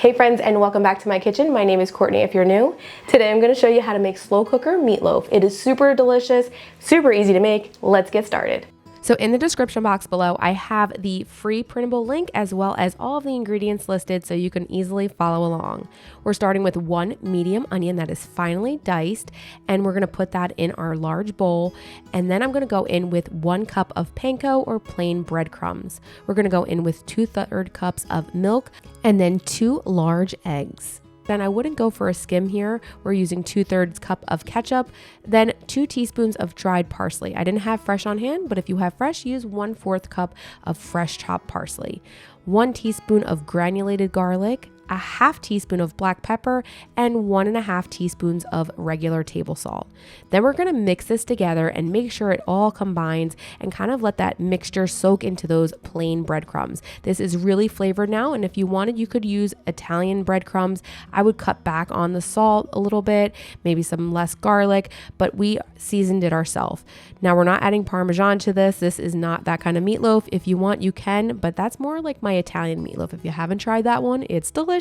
Hey friends, and welcome back to my kitchen. My name is Courtney if you're new. Today I'm gonna show you how to make slow cooker meatloaf. It is super delicious, super easy to make. Let's get started. So in the description box below, I have the free printable link as well as all of the ingredients listed so you can easily follow along. We're starting with 1 medium onion that is finely diced, and we're gonna put that in our large bowl. And then I'm gonna go in with 1 cup of panko or plain breadcrumbs. We're gonna go in with 2/3 cups of milk and then 2 large eggs. Then I wouldn't go for a skim here. We're using 2/3 cup of ketchup, then 2 teaspoons of dried parsley. I didn't have fresh on hand, but if you have fresh, use 1/4 cup of fresh chopped parsley, 1 teaspoon of granulated garlic, a 1/2 teaspoon of black pepper, and 1.5 teaspoons of regular table salt. Then we're gonna mix this together and make sure it all combines and kind of let that mixture soak into those plain breadcrumbs. This is really flavored now, and if you wanted, you could use Italian breadcrumbs. I would cut back on the salt a little bit, maybe some less garlic, but we seasoned it ourselves. Now we're not adding Parmesan to this. This is not that kind of meatloaf. If you want, you can, but that's more like my Italian meatloaf. If you haven't tried that one, it's delicious.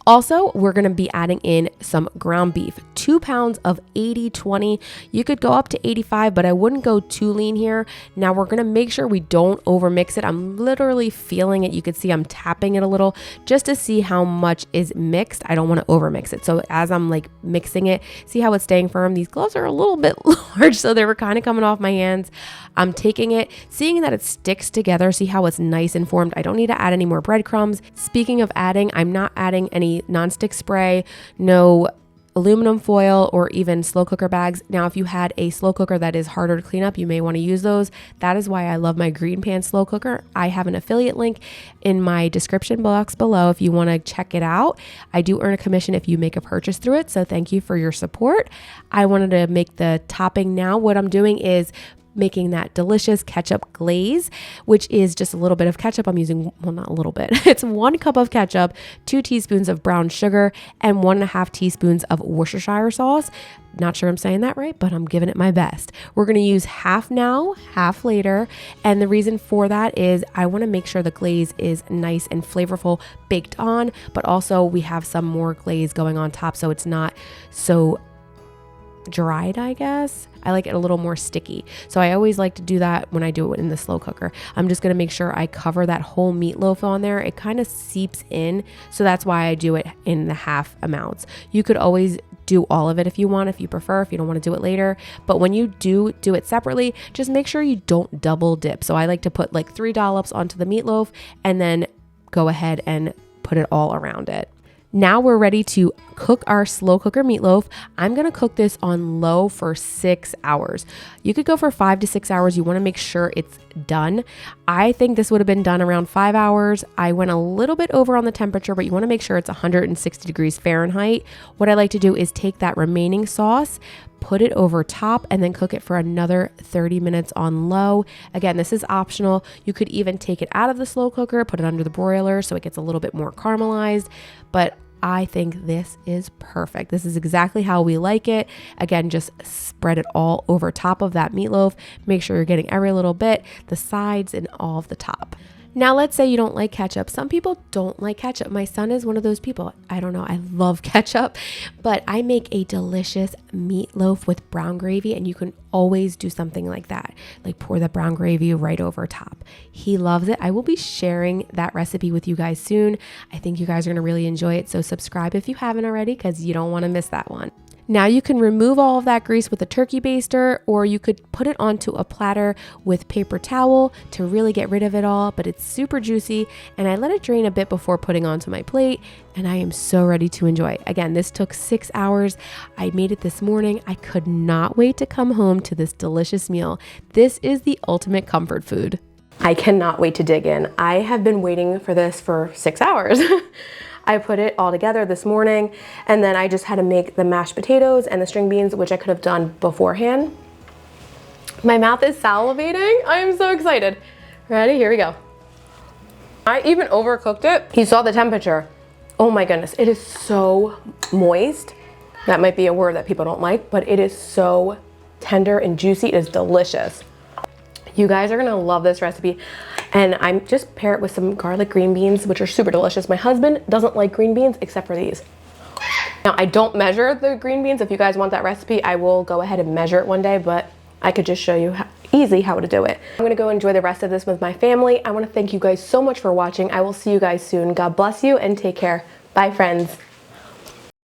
Also, we're going to be adding in some ground beef, 2 pounds of 80/20. You could go up to 85, but I wouldn't go too lean here. Now we're going to make sure we don't overmix it. I'm literally feeling it. You could see I'm tapping it a little just to see how much is mixed. I don't want to overmix it. So as I'm like mixing it, see how it's staying firm? These gloves are a little bit large, so they were kind of coming off my hands. I'm taking it, seeing that it sticks together. See how it's nice and formed. I don't need to add any more breadcrumbs. Speaking of adding, I'm not adding any nonstick spray, no aluminum foil, or even slow cooker bags. Now, if you had a slow cooker that is harder to clean up, you may want to use those. That is why I love my green pan slow cooker. I have an affiliate link in my description box below if you want to check it out. I do earn a commission if you make a purchase through it, so thank you for your support. I wanted to make the topping now. What I'm doing is making that delicious ketchup glaze, which is just a little bit of ketchup. I'm using, well, not a little bit. It's 1 cup of ketchup, 2 teaspoons of brown sugar, and 1.5 teaspoons of Worcestershire sauce. Not sure I'm saying that right, but I'm giving it my best. We're going to use half now, half later. And the reason for that is I want to make sure the glaze is nice and flavorful baked on, but also we have some more glaze going on top so it's not so dried, I guess. I like it a little more sticky. So I always like to do that when I do it in the slow cooker. I'm just gonna make sure I cover that whole meatloaf on there. It kind of seeps in. So that's why I do it in the half amounts. You could always do all of it if you want, if you prefer, if you don't want to do it later. But when you do it separately, just make sure you don't double dip. So I like to put like 3 dollops onto the meatloaf and then go ahead and put it all around it. Now we're ready to cook our slow cooker meatloaf. I'm gonna cook this on low for 6 hours. You could go for 5 to 6 hours. You wanna make sure it's done. I think this would have been done around 5 hours. I went a little bit over on the temperature, but you wanna make sure it's 160 degrees Fahrenheit. What I like to do is take that remaining sauce, put it over top, and then cook it for another 30 minutes on low. Again, this is optional. You could even take it out of the slow cooker, put it under the broiler so it gets a little bit more caramelized, but I think this is perfect. This is exactly how we like it. Again, just spread it all over top of that meatloaf. Make sure you're getting every little bit, the sides and all of the top. Now, let's say you don't like ketchup. Some people don't like ketchup. My son is one of those people. I don't know. I love ketchup, but I make a delicious meatloaf with brown gravy, and you can always do something like that. Like pour the brown gravy right over top. He loves it. I will be sharing that recipe with you guys soon. I think you guys are going to really enjoy it. So subscribe if you haven't already, because you don't want to miss that one. Now you can remove all of that grease with a turkey baster, or you could put it onto a platter with paper towel to really get rid of it all, but it's super juicy, and I let it drain a bit before putting onto my plate, and I am so ready to enjoy. Again, this took 6 hours. I made it this morning. I could not wait to come home to this delicious meal. This is the ultimate comfort food. I cannot wait to dig in. I have been waiting for this for 6 hours. I put it all together this morning, and then I just had to make the mashed potatoes and the string beans, which I could have done beforehand. My mouth is salivating. I am so excited. Ready? Here we go. I even overcooked it. You saw the temperature. Oh my goodness, it is so moist. That might be a word that people don't like, but it is so tender and juicy. It is delicious. You guys are gonna love this recipe. And I just pair it with some garlic green beans, which are super delicious. My husband doesn't like green beans except for these. Now, I don't measure the green beans. If you guys want that recipe, I will go ahead and measure it one day, but I could just show you easy how to do it. I'm gonna go enjoy the rest of this with my family. I wanna thank you guys so much for watching. I will see you guys soon. God bless you and take care. Bye, friends.